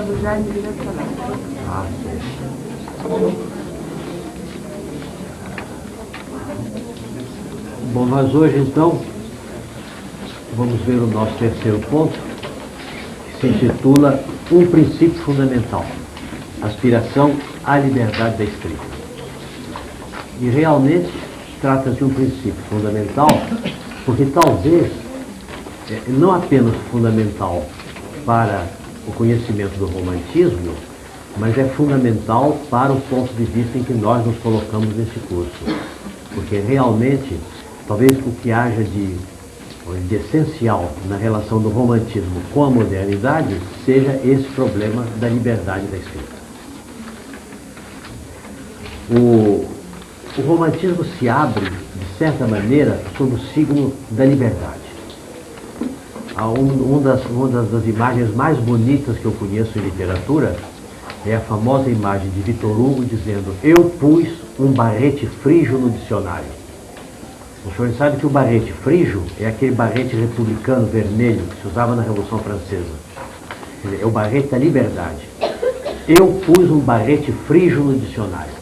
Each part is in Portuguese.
do Jardim Nacional. Ah, bom, nós hoje então vamos ver o nosso terceiro ponto, que se intitula Um princípio fundamental, aspiração à liberdade da escrita. E realmente trata-se de um princípio fundamental, porque talvez não apenas fundamental para o conhecimento do romantismo, mas é fundamental para o ponto de vista em que nós nos colocamos nesse curso. Porque realmente, talvez o que haja de essencial na relação do romantismo com a modernidade seja esse problema da liberdade da escrita. O romantismo se abre, de certa maneira, sob o signo da liberdade. Uma das imagens mais bonitas que eu conheço em literatura é a famosa imagem de Victor Hugo dizendo: eu pus um barrete frígio no dicionário. O senhor sabe que o barrete frígio é aquele barrete republicano vermelho que se usava na Revolução Francesa. É o barrete da liberdade. Eu pus um barrete frígio no dicionário.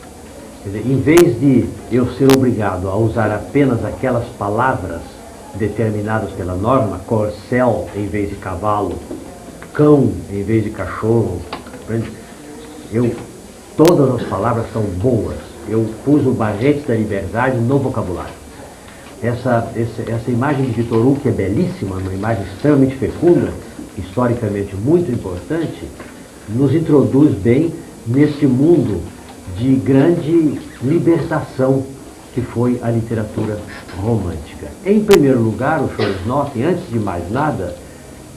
Quer dizer, em vez de eu ser obrigado a usar apenas aquelas palavras determinadas pela norma, corcel em vez de cavalo, cão em vez de cachorro, todas as palavras são boas. Eu pus o barrete da liberdade no vocabulário. Essa imagem de Victor Hugo, que é belíssima, uma imagem extremamente fecunda, historicamente muito importante, nos introduz bem nesse mundo de grande libertação que foi a literatura romântica. Em primeiro lugar, os senhores notem, antes de mais nada,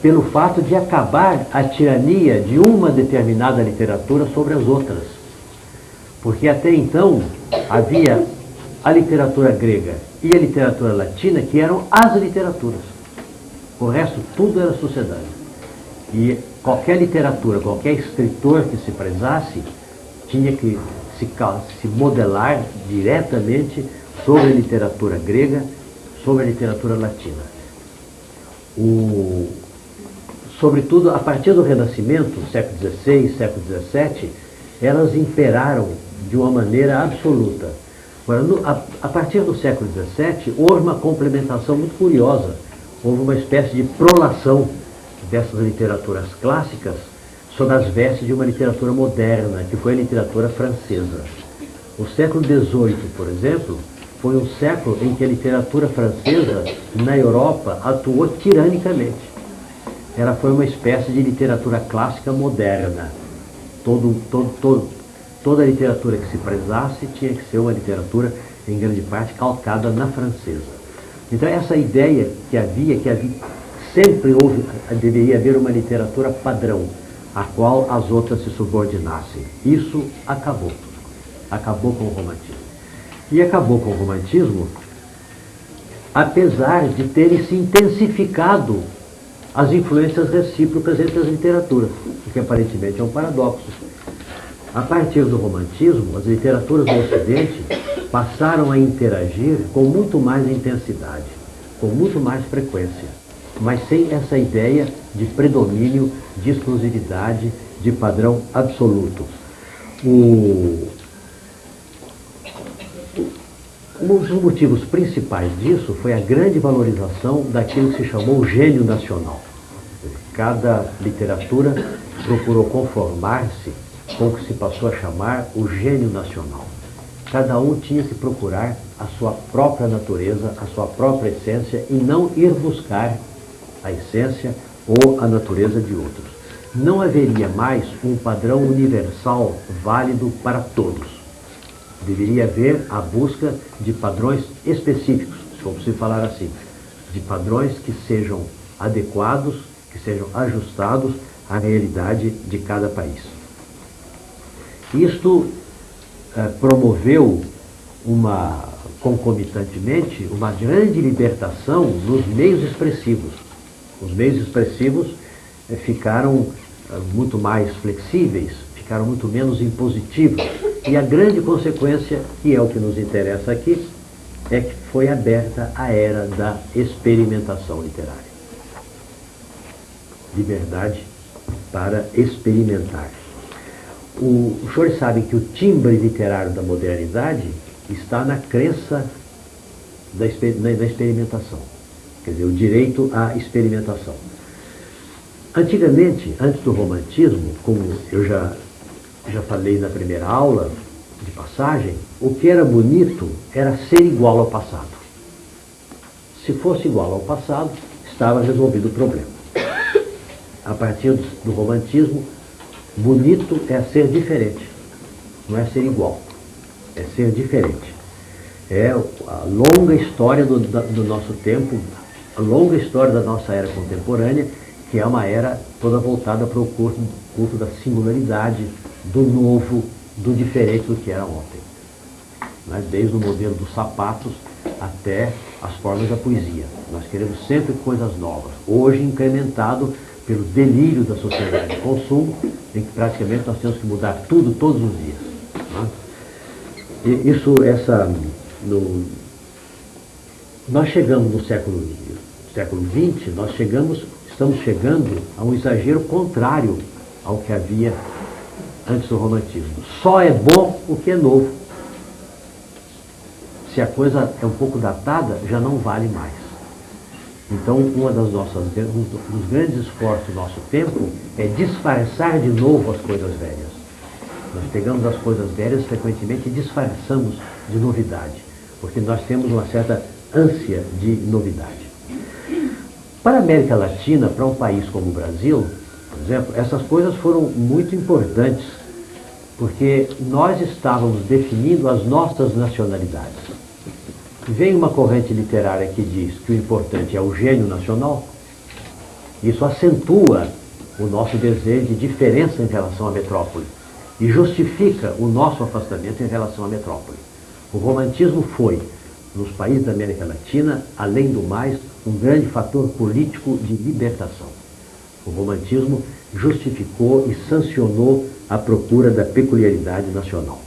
pelo fato de acabar a tirania de uma determinada literatura sobre as outras. Porque até então havia a literatura grega e a literatura latina, que eram as literaturas. O resto, tudo era sociedade. E qualquer literatura, qualquer escritor que se prezasse, tinha que se modelar diretamente sobre a literatura grega, sobre a literatura latina. Sobretudo, a partir do Renascimento, século XVI, século XVII, elas imperaram de uma maneira absoluta. Agora, a partir do século XVII, houve uma complementação muito curiosa. Houve uma espécie de prolação dessas literaturas clássicas sob as vestes de uma literatura moderna, que foi a literatura francesa. O século XVIII, por exemplo, foi um século em que a literatura francesa, na Europa, atuou tiranicamente. Ela foi uma espécie de literatura clássica moderna. Toda a literatura que se prezasse tinha que ser uma literatura, em grande parte, calcada na francesa. Então, essa ideia que havia sempre deveria haver uma literatura padrão, a qual as outras se subordinassem. Isso acabou. Acabou com o romantismo. E acabou com o romantismo, apesar de terem se intensificado as influências recíprocas entre as literaturas, o que aparentemente é um paradoxo. A partir do romantismo, as literaturas do Ocidente passaram a interagir com muito mais intensidade, com muito mais frequência, mas sem essa ideia de predomínio, de exclusividade, de padrão absoluto. Um dos motivos principais disso foi a grande valorização daquilo que se chamou o gênio nacional. Cada literatura procurou conformar-se com o que se passou a chamar o gênio nacional. Cada um tinha que procurar a sua própria natureza, a sua própria essência, e não ir buscar a essência ou a natureza de outros. Não haveria mais um padrão universal válido para todos. Deveria haver a busca de padrões específicos, se for possível falar assim, de padrões que sejam adequados, que sejam ajustados à realidade de cada país. Isto promoveu concomitantemente uma grande libertação nos meios expressivos. Os meios expressivos ficaram muito mais flexíveis, ficaram muito menos impositivos. E a grande consequência, que é o que nos interessa aqui, é que foi aberta a era da experimentação literária. Liberdade para experimentar. Os senhores sabem que o timbre literário da modernidade está na crença da experimentação, quer dizer, o direito à experimentação. Antigamente, antes do romantismo, como eu já falei na primeira aula de passagem, o que era bonito era ser igual ao passado. Se fosse igual ao passado, estava resolvido o problema. A partir do romantismo, bonito é ser diferente, não é ser igual, é ser diferente. É a longa história do nosso tempo, a longa história da nossa era contemporânea, que é uma era toda voltada para o culto da singularidade, do novo, do diferente do que era ontem. Mas desde o modelo dos sapatos até as formas da poesia. Nós queremos sempre coisas novas, hoje incrementado pelo delírio da sociedade de consumo, em que praticamente nós temos que mudar tudo todos os dias. Né? E nós chegamos no século XX, estamos chegando a um exagero contrário ao que havia antes do romantismo. Só é bom o que é novo. Se a coisa é um pouco datada, já não vale mais. Então, um dos grandes esforços do nosso tempo é disfarçar de novo as coisas velhas. Nós pegamos as coisas velhas frequentemente e disfarçamos de novidade, porque nós temos uma certa ânsia de novidade. Para a América Latina, para um país como o Brasil, por exemplo, essas coisas foram muito importantes, porque nós estávamos definindo as nossas nacionalidades. Vem uma corrente literária que diz que o importante é o gênio nacional. Isso acentua o nosso desejo de diferença em relação à metrópole e justifica o nosso afastamento em relação à metrópole. O romantismo foi, nos países da América Latina, além do mais, um grande fator político de libertação. O romantismo justificou e sancionou a procura da peculiaridade nacional.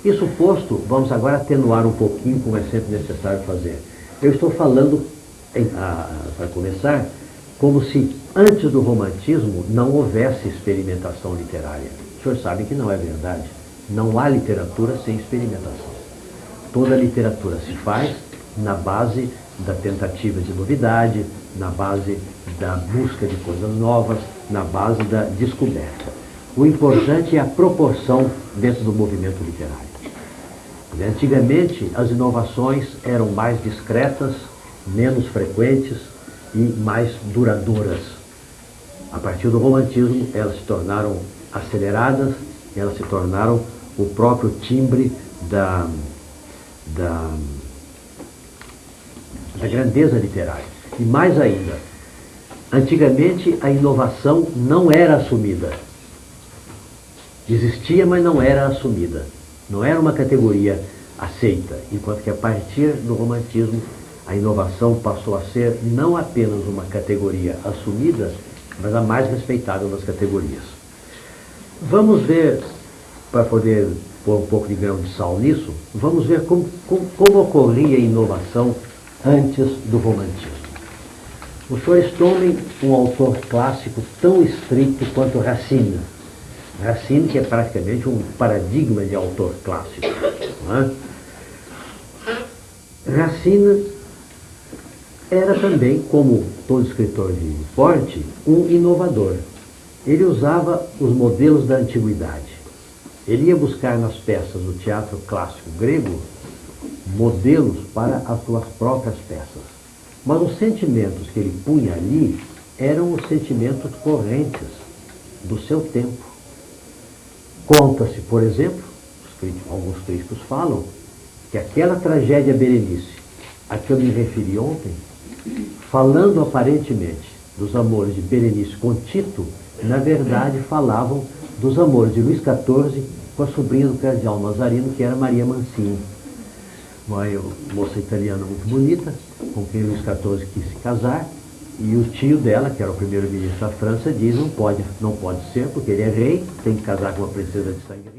Isso posto, vamos agora atenuar um pouquinho, como é sempre necessário fazer. Eu estou falando, para começar, como se antes do romantismo não houvesse experimentação literária. Os senhores sabem que não é verdade. Não há literatura sem experimentação. Toda literatura se faz na base da tentativa de novidade, na base da busca de coisas novas, na base da descoberta. O importante é a proporção dentro do movimento literário. Antigamente, as inovações eram mais discretas, menos frequentes e mais duradouras. A partir do romantismo, elas se tornaram aceleradas, elas se tornaram o próprio timbre da grandeza literária. E mais ainda, antigamente a inovação não era assumida. Existia, mas não era assumida. Não era uma categoria aceita, enquanto que a partir do romantismo a inovação passou a ser não apenas uma categoria assumida, mas a mais respeitada das categorias. Vamos ver, para poder pôr um pouco de grão de sal nisso, vamos ver como ocorria a inovação antes do romantismo. Os senhores tomem um autor clássico tão estrito quanto Racine. Racine, que é praticamente um paradigma de autor clássico. Não é? Racine era também, como todo escritor de porte, um inovador. Ele usava os modelos da antiguidade. Ele ia buscar nas peças do teatro clássico grego modelos para as suas próprias peças. Mas os sentimentos que ele punha ali eram os sentimentos correntes do seu tempo. Conta-se, por exemplo, alguns críticos falam, que aquela tragédia Berenice, a que eu me referi ontem, falando aparentemente dos amores de Berenice com Tito, na verdade falavam dos amores de Luís XIV com a sobrinha do cardeal Mazarino, que era Maria Mancini. Uma moça italiana muito bonita, com quem Luís XIV quis se casar, e o tio dela, que era o primeiro-ministro da França, diz: não pode ser, porque ele é rei, tem que casar com uma princesa de sangue.